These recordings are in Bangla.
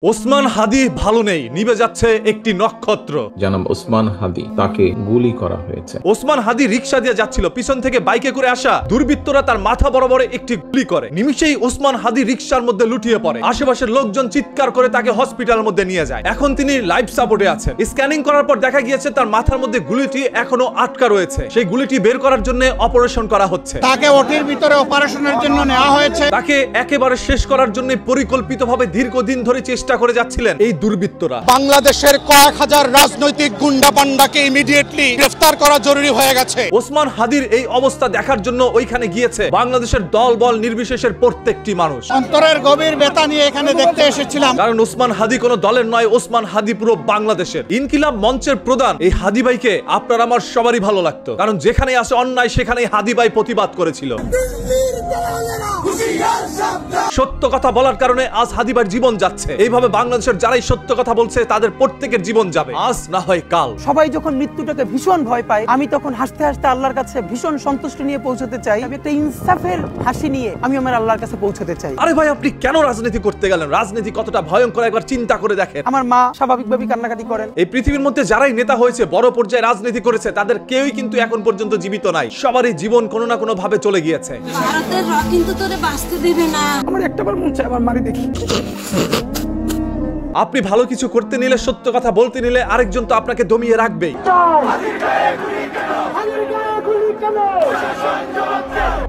ওসমান হাদি ভালো নেই, নিভে যাচ্ছে একটি নক্ষত্র। জনাব ওসমান হাদি তাকে গুলি করা হয়েছে। ওসমান হাদি রিকশা দিয়ে যাচ্ছিল, পিছন থেকে বাইকে করে আসা দুর্বৃত্তরা তার মাথা বরাবর একটি গুলি করে। নিমিষেই ওসমান হাদি রিকশার মধ্যে লুটিয়ে পড়ে। আশেপাশের লোকজন চিৎকার করে তাকে হসপিটালের মধ্যে নিয়ে যায়। এখন তিনি লাইফ সাপোর্টে আছেন। স্ক্যানিং করার পর দেখা গিয়েছে তার মাথার মধ্যে গুলিটি এখনো আটকা রয়েছে। সেই গুলিটি বের করার জন্য অপারেশন করা হচ্ছে। তাকে ওটির ভিতরে অপারেশনের জন্য নেওয়া হয়েছে। তাকে একেবারে শেষ করার জন্য পরিকল্পিতভাবে দীর্ঘদিন ধরে চেষ্টা করে যাচ্ছিলেন এই দুর্বৃত্তরা। বাংলাদেশের কয়েক হাজার রাজনৈতিক গুন্ডা পান্ডাকে ইমিডিয়েটলি গ্রেফতার করা জরুরি হয়ে গেছে। ওসমান হাদির এই অবস্থা দেখার জন্য ওইখানে গিয়েছে বাংলাদেশের দল বল নির্বিশেষের প্রত্যেকটি মানুষ। অন্তরের গভীর ব্যথা নিয়ে এখানে দেখতে এসেছিলাম, কারণ ওসমান হাদি কোনো দলের নয়, ওসমান হাদি পুরো বাংলাদেশের। ইনকিলাব মঞ্চের প্রধান এই হাদি ভাইকে আপনার আমার সবারই ভালো লাগতো, কারণ যেখানে আসে অন্যায় সেখানেই হাদি ভাই প্রতিবাদ করেছিল। সত্য কথা বলার কারণে আজ হাদি ভাইয়ের জীবন যাচ্ছে। এইভাবে বাংলাদেশের যারাই সত্য কথা বলছে তাদের প্রত্যেকের জীবন যাবে, আজ না হয় কাল। সবাই যখন মৃত্যুটাকে ভীষণ ভয় পায়, আমি তখন হাসতে হাসতে আল্লাহর কাছে ভীষণ সন্তুষ্টি নিয়ে পৌঁছতে চাই। আমি একটা ইনসাফের হাসি নিয়ে আমি আমার আল্লাহর কাছে পৌঁছতে চাই। আরে ভাই, আপনি কেন রাজনীতি করতে গেলেন? রাজনীতি কতটা ভয়ঙ্কর একবার চিন্তা করে দেখেন। আমার মা স্বাভাবিকভাবে কান্নাকাটি করেন। এই পৃথিবীর মধ্যে যারাই নেতা হয়েছে, বড় পর্যায়ে রাজনীতি করেছে, তাদের কেউই কিন্তু এখন পর্যন্ত জীবিত নাই। সবারই জীবন কোনো না কোনো ভাবে চলে গিয়েছে। ভারতের র কিন্তু তোরে বাঁচতে দিবে না। আমার একটাবার মন চায় আমার মারি দেখি। আপনি ভালো কিছু করতে নিলে, সত্য কথা বলতে নিলে আরেকজন তো আপনাকে দমিয়ে রাখবেই।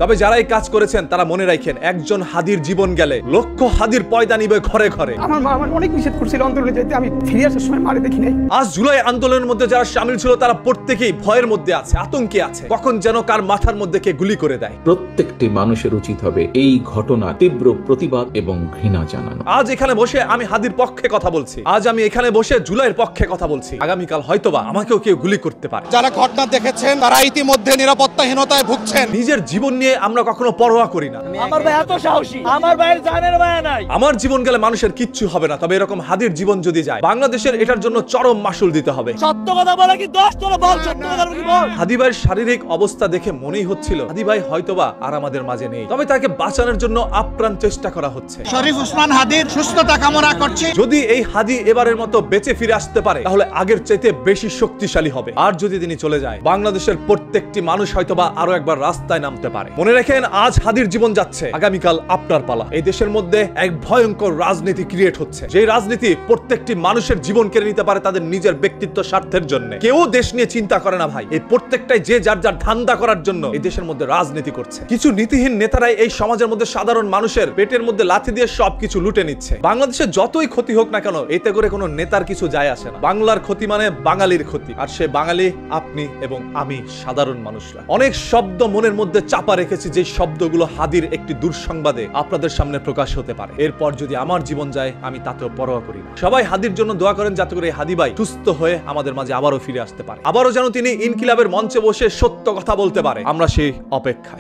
তবে যারা এই কাজ করেছেন তারা মনে রাখেন, একজন হাদির জীবন গেলে লক্ষ হাদির পয়দা নিবে ঘরে ঘরে। আমার মা আমার অনেক নিষেধ করছিল আন্দোলনে যেতে, আমি ফিরে আসার সময় মারি দেখি নাই। আজ জুলাই আন্দোলনের মধ্যে যারা শামিল ছিল তারা প্রত্যেকেই ভয়ের মধ্যে আছে, আতঙ্কে আছে, কখন যেন কার মাথার মধ্যে কে গুলি করে দেয়। প্রত্যেকটি মানুষের উচিত হবে এই ঘটনার তীব্র প্রতিবাদ এবং ঘৃণা জানানো। আজ এখানে বসে আমি হাদির পক্ষে কথা বলছি, আজ আমি এখানে বসে জুলাইয়ের পক্ষে কথা বলছি। আগামীকাল হয়তোবা আমাকেও কেউ গুলি করতে পারে। যারা ঘটনা দেখেছেন তারা ইতিমধ্যে নিরাপত্তাহীনতায় ভুগছেন। নিজের জীবন নিয়ে আমরা কখনো পরোয়া করি না। আমার ভাই এত সাহসী, আমার ভাইয়ের জানের মায়া নাই। আমার জীবন গেলে মানুষের কিচ্ছু হবে না, তবে এরকম হাদির জীবন যদি যায়, বাংলাদেশের এটার জন্য চরম মাসুল দিতে হবে। সত্য কথা বলা কি 10 তোরা বল, সত্য কথা কি বল। হাদি ভাইয়ের শারীরিক অবস্থা দেখে মনেই হচ্ছিল হাদি ভাই হয়তোবা আর আমাদের মাঝে নেই, তবে তাকে বাঁচানোর জন্য আপ্রাণ চেষ্টা করা হচ্ছে। শরীফ ওসমান হাদির সুস্থতা কামনা করছি। যদি এই হাদি এবারের মতো বেঁচে ফিরে আসতে পারে, তাহলে আগের চাইতে বেশি শক্তিশালী হবে। আর যদি তিনি চলে যায়, বাংলাদেশের প্রত্যেকটি মানুষ হয়তোবা আরো একবার রাস্তায় নামতে পারে। মনে রাখেন, আজ হাদির জীবন যাচ্ছে, আগামীকাল আপনার পালা। এই দেশের মধ্যে এক ভয়ঙ্কর রাজনীতি ক্রিয়েট হচ্ছে, যে রাজনীতি প্রত্যেকটি মানুষের জীবন কেড়ে নিতে পারে তাদের নিজের ব্যক্তিত্ব স্বার্থের জন্য। কেউ দেশ নিয়ে চিন্তা করে না ভাই, এই প্রত্যেকটাই যে যার যার ধান্দা করার জন্য এই দেশের মধ্যে রাজনীতি করছে। কিছু নীতিহীন নেতারাই এই সমাজের মধ্যে সাধারণ মানুষের পেটের মধ্যে লাথি দিয়ে সবকিছু লুটে নিচ্ছে। বাংলাদেশে যতই ক্ষতি হোক না কেন, এতে করে কোনো নেতার কিছু যায় আসে না। বাংলার ক্ষতি মানে বাঙালির ক্ষতি, আর সে বাঙালি আপনি এবং আমি, সাধারণ মানুষরা। অনেক শব্দ মনের মধ্যে চাপা রেখেছি, যে শব্দগুলো হাদির একটি দুঃসংবাদে আপনাদের সামনে প্রকাশ হতে পারে। এরপর যদি আমার জীবন যায়, আমি তাতেও পরোয়া করি না। সবাই হাদির জন্য দোয়া করেন, যাতে করে হাদি ভাই সুস্থ হয়ে আমাদের মাঝে আবারও ফিরে আসতে পারে, আবারও যেন তিনি ইনকিলাবের মঞ্চে বসে সত্য কথা বলতে পারে। আমরা সেই অপেক্ষায়।